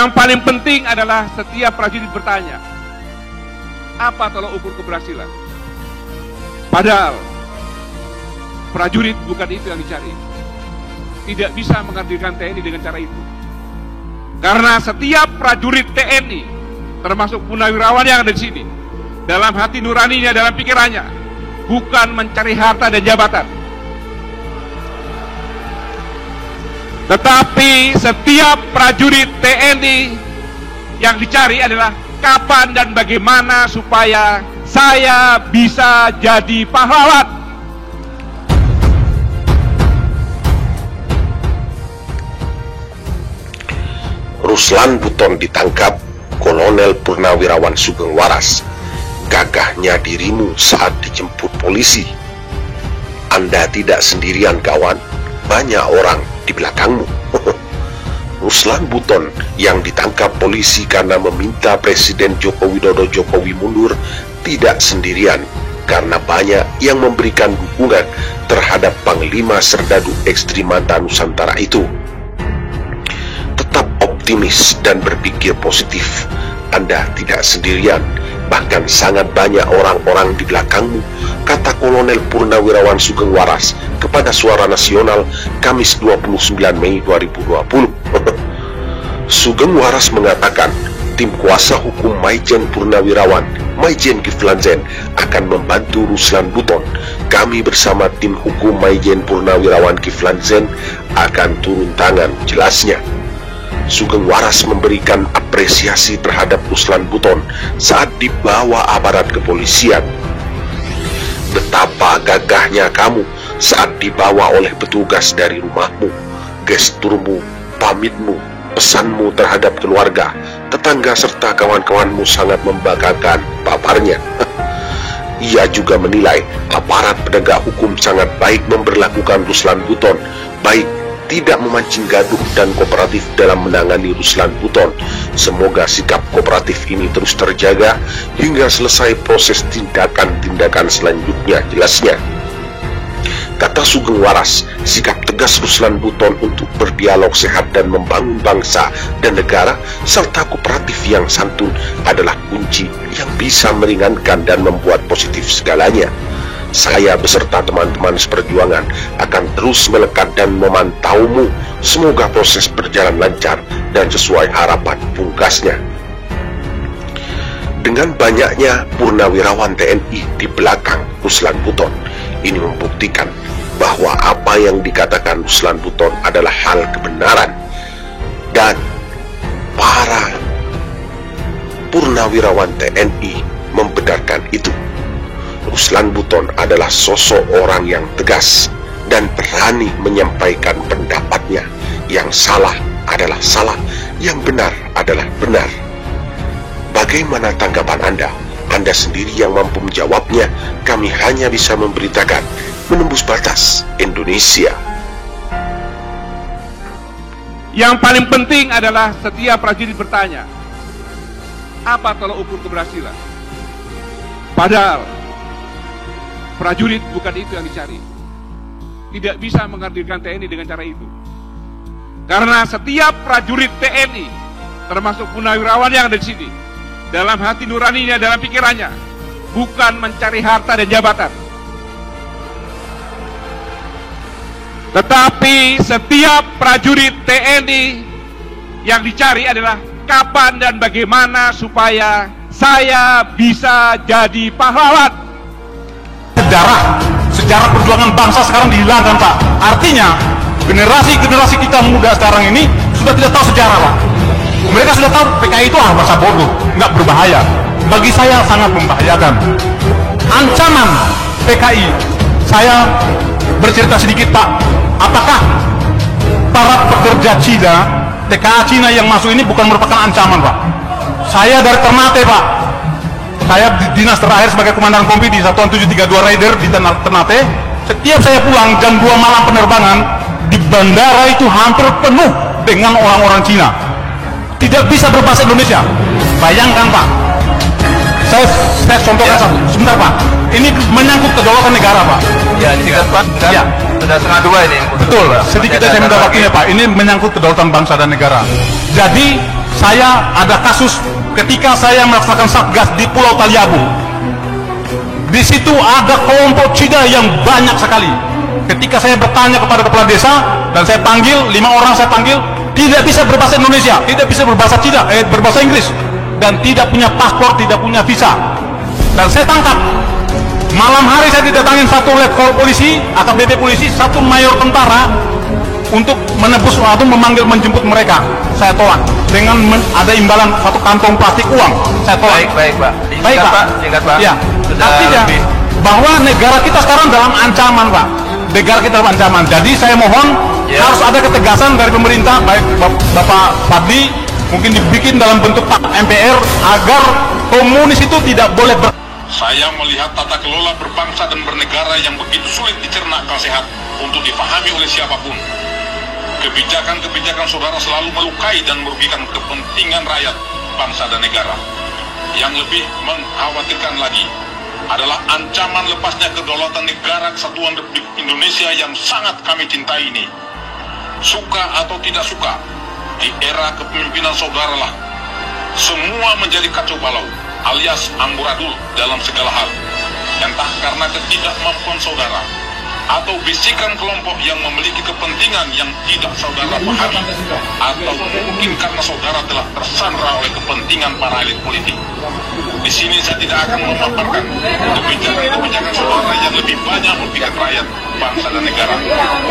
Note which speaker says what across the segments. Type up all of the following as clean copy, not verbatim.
Speaker 1: Yang paling penting adalah setiap prajurit bertanya, apa tolak ukur keberhasilan? Padahal prajurit bukan itu yang dicari. Tidak bisa menghadirkan TNI dengan cara itu. Karena setiap prajurit TNI, termasuk purnawirawan yang ada di sini, dalam hati nuraninya, dalam pikirannya, bukan mencari harta dan jabatan. Tetapi setiap prajurit TNI yang dicari adalah kapan dan bagaimana supaya saya bisa jadi pahlawan.
Speaker 2: Ruslan Buton ditangkap, Kolonel Purnawirawan Sugeng Waras. Gagahnya dirimu saat dijemput polisi. Anda tidak sendirian kawan, banyak orang di belakangmu. Ruslan Buton yang ditangkap polisi karena meminta Presiden Joko Widodo Jokowi mundur tidak sendirian, karena banyak yang memberikan dukungan terhadap Panglima Serdadu Ekstrimata Nusantara itu. Tetap optimis dan berpikir positif, Anda tidak sendirian, bahkan sangat banyak orang-orang di belakangmu, kata Kolonel Purnawirawan Sugeng Waras kepada Suara Nasional Kamis 29 Mei 2020. Sugeng Waras mengatakan tim kuasa hukum Maijen Purnawirawan, Maijen Kiflan Zen, akan membantu Ruslan Buton. Kami bersama tim hukum Maijen Purnawirawan Kiflan Zen akan turun tangan, jelasnya. Sugeng Waras memberikan apresiasi terhadap Ruslan Buton saat dibawa aparat kepolisian. Betapa gagahnya kamu saat dibawa oleh petugas dari rumahmu. Gesturmu, pamitmu, pesanmu terhadap keluarga, tetangga serta kawan-kawanmu sangat membanggakan, paparnya. Ia juga menilai aparat penegak hukum sangat baik memperlakukan Ruslan Buton, baik tidak memancing gaduh dan kooperatif dalam menangani Ruslan Buton. Semoga sikap kooperatif ini terus terjaga hingga selesai proses tindakan-tindakan selanjutnya, jelasnya. Kata Sugeng Waras, sikap tegas Ruslan Buton untuk berdialog sehat dan membangun bangsa dan negara serta kooperatif yang santun adalah kunci yang bisa meringankan dan membuat positif segalanya. Saya beserta teman-teman seperjuangan akan terus melekat dan memantaumu. Semoga proses berjalan lancar dan sesuai harapan, pungkasnya. Dengan banyaknya purnawirawan TNI di belakang Ruslan Buton, ini membuktikan bahwa apa yang dikatakan Ruslan Buton adalah hal kebenaran, dan para purnawirawan TNI membenarkan itu. Ruslan Buton adalah sosok orang yang tegas dan berani menyampaikan pendapatnya. Yang salah adalah salah, yang benar adalah benar. Bagaimana tanggapan Anda? Anda sendiri yang mampu menjawabnya. Kami hanya bisa memberitakan menembus batas Indonesia.
Speaker 1: Yang paling penting adalah setiap prajurit bertanya, apa tolak ukur keberhasilan? Padahal prajurit bukan itu yang dicari. Tidak bisa menghadirkan TNI dengan cara itu. Karena setiap prajurit TNI, termasuk purnawirawan yang ada di sini, dalam hati nuraninya, dalam pikirannya, bukan mencari harta dan jabatan. Tetapi setiap prajurit TNI yang dicari adalah kapan dan bagaimana supaya saya bisa jadi pahlawan.
Speaker 3: Sejarah perjuangan bangsa sekarang dihilangkan, Pak. Artinya generasi kita muda sekarang ini sudah tidak tahu sejarah, Pak. Mereka sudah tahu PKI itu masa bodoh, nggak berbahaya. Bagi saya sangat membahayakan. Ancaman PKI, saya bercerita sedikit, Pak. Apakah para pekerja Cina, TKA Cina yang masuk ini bukan merupakan ancaman, Pak? Saya dari Ternate, Pak. Saya dinas terakhir sebagai komandan kompi di Satuan 732 Raider di Ternate. Setiap saya pulang jam 2 malam penerbangan, di bandara itu hampir penuh dengan orang-orang Cina. Tidak bisa berbahasa Indonesia. Bayangkan, Pak. Saya contohkan satu. Sebentar, Pak. Ini menyangkut kedaulatan negara, Pak.
Speaker 4: Ya, ini kan Pak.
Speaker 3: Ya.
Speaker 4: Sudah setengah 2 ini.
Speaker 3: Betul. Sedikit saya minta waktunya, Pak. Ini menyangkut kedaulatan bangsa dan negara. Jadi saya ada kasus ketika saya melaksanakan satgas di Pulau Taliabu. Di situ ada kelompok Cina yang banyak sekali. Ketika saya bertanya kepada kepala desa dan saya panggil 5 orang, saya panggil, tidak bisa berbahasa Indonesia, tidak bisa berbahasa Cina, berbahasa Inggris, dan tidak punya paspor, tidak punya visa. Dan saya tangkap. Malam hari saya didatangin satu letkol polisi, AKBP polisi, satu mayor tentara untuk menebus atau memanggil menjemput mereka. Saya tolak dengan ada imbalan satu kantong plastik uang. Saya tolak.
Speaker 4: Baik Pak.
Speaker 3: Baik Pak.
Speaker 4: Singkat Pak.
Speaker 3: Ya. Artinya bahwa negara kita sekarang dalam ancaman Pak. Negara kita dalam ancaman. Jadi saya mohon harus ada ketegasan dari pemerintah, baik Bapak Fadli, mungkin dibikin dalam bentuk MPR agar komunis itu tidak boleh
Speaker 5: Saya melihat tata kelola berbangsa dan bernegara yang begitu sulit dicerna akal sehat untuk dipahami oleh siapapun. Kebijakan-kebijakan saudara selalu melukai dan merugikan kepentingan rakyat, bangsa dan negara. Yang lebih mengkhawatirkan lagi adalah ancaman lepasnya kedaulatan negara kesatuan Republik Indonesia yang sangat kami cintai ini. Suka atau tidak suka, di era kepemimpinan saudara lah semua menjadi kacau balau alias amburadul dalam segala hal. Entah karena ketidakmampuan saudara atau bisikan kelompok yang memiliki kepentingan yang tidak saudara pahami, atau mungkin karena saudara telah tersandra oleh kepentingan para elit politik. Di sini saya tidak akan memaparkan kebijakan-kebijakan saudara yang lebih banyak merugikan rakyat, bangsa dan negara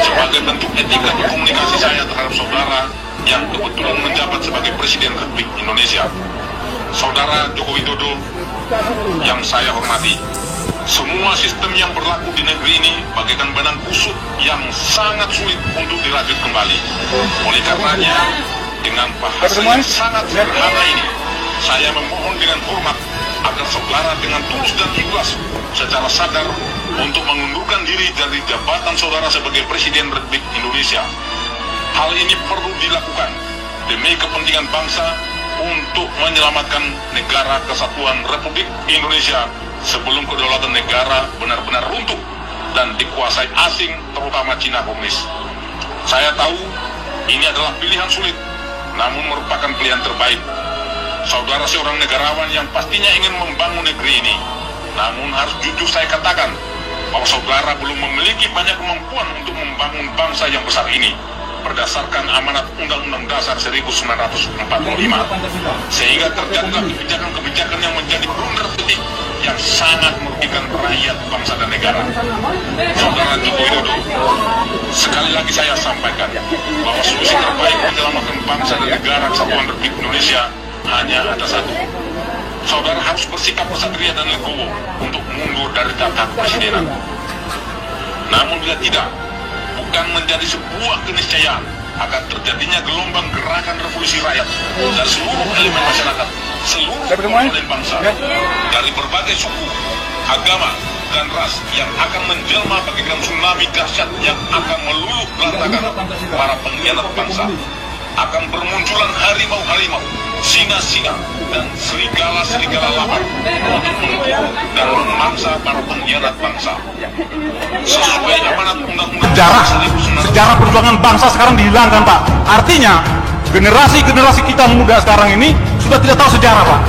Speaker 5: sebagai bentuk etika komunikasi saya terhadap saudara yang kebetulan menjabat sebagai Presiden Republik Indonesia. Saudara Joko Widodo yang saya hormati, semua sistem yang berlaku di negeri ini bagaikan benang kusut yang sangat sulit untuk dirajut kembali. Oleh karenanya, dengan bahasa yang sangat sederhana ini, saya memohon dengan hormat agar saudara dengan tulus dan ikhlas secara sadar untuk mengundurkan diri dari jabatan saudara sebagai Presiden Republik Indonesia. Hal ini perlu dilakukan demi kepentingan bangsa untuk menyelamatkan negara kesatuan Republik Indonesia sebelum kedaulatan negara benar-benar runtuh dan dikuasai asing, terutama Cina komunis. Saya tahu ini adalah pilihan sulit, namun merupakan pilihan terbaik. Saudara seorang negarawan yang pastinya ingin membangun negeri ini, namun harus jujur saya katakan bahwa saudara belum memiliki banyak kemampuan untuk membangun bangsa yang besar ini berdasarkan amanat Undang-Undang Dasar 1945, sehingga terjadilah kebijakan-kebijakan yang menjadi blunder politik yang sangat merugikan rakyat, bangsa dan negara. Saudara Joko Widodo, sekali lagi saya sampaikan bahwa solusi terbaik menyelamatkan bangsa dan negara kesatuan Republik Indonesia hanya ada satu. Saudara harus bersikap kesatria dan legowo untuk mundur dari tahta presidenan. Namun bila tidak, bukan menjadi sebuah keniscayaan akan terjadinya gelombang gerakan revolusi rakyat dari seluruh elemen masyarakat, seluruh komponen bangsa, dari berbagai suku, agama, dan ras yang akan menjelma bagaikan tsunami dahsyat yang akan meluluh lantakan para pengkhianat bangsa. Akan bermunculan harimau-harimau, singa-singa, dan serigala-serigala lapar untuk memburu dan memangsa para pengkhianat bangsa. Sesuai amanat Undang-Undang
Speaker 3: sejarah perjuangan bangsa sekarang dihilangkan Pak. Artinya generasi-generasi kita muda sekarang ini sudah tidak tahu sejarah Pak.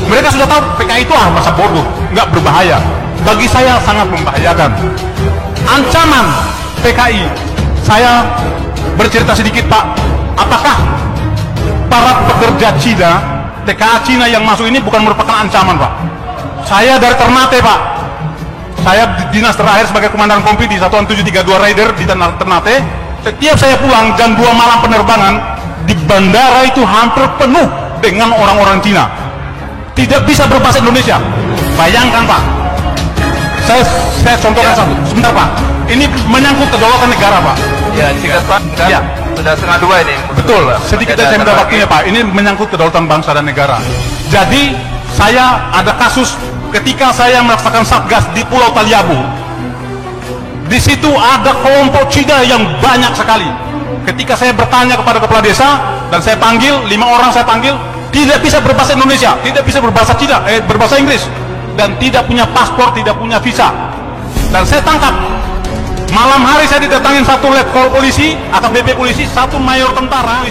Speaker 3: Mereka sudah tahu PKI itu masa bodoh, nggak berbahaya. Bagi saya sangat membahayakan. Ancaman PKI, saya bercerita sedikit Pak. Apakah para pekerja Cina, TKA Cina yang masuk ini bukan merupakan ancaman Pak? Saya dari Ternate Pak. Saya dinas terakhir sebagai komandan kompi di Satuan 732 Raider di Ternate. Setiap saya pulang jam 2 malam penerbangan, di bandara itu hampir penuh dengan orang-orang Cina. Tidak bisa berbahasa Indonesia. Bayangkan Pak. Saya contohkan satu. Sebentar Pak. Ini menyangkut kedaulatan negara Pak.
Speaker 4: Ya, singkat Pak.
Speaker 3: Ya.
Speaker 4: Sudah 1:30 ini.
Speaker 3: Betul. Sedikit saya minta waktunya Pak. Ini menyangkut kedaulatan bangsa dan negara. Jadi saya ada kasus ketika saya melaksanakan satgas di Pulau Taliabu. Di situ ada kelompok Cina yang banyak sekali. Ketika saya bertanya kepada kepala desa dan saya panggil 5 orang, saya panggil, tidak bisa berbahasa Indonesia, tidak bisa berbahasa Cina, berbahasa Inggris, dan tidak punya paspor, tidak punya visa. Dan saya tangkap. Malam hari saya didatangin satu letkol polisi, AKBP polisi, satu mayor tentara.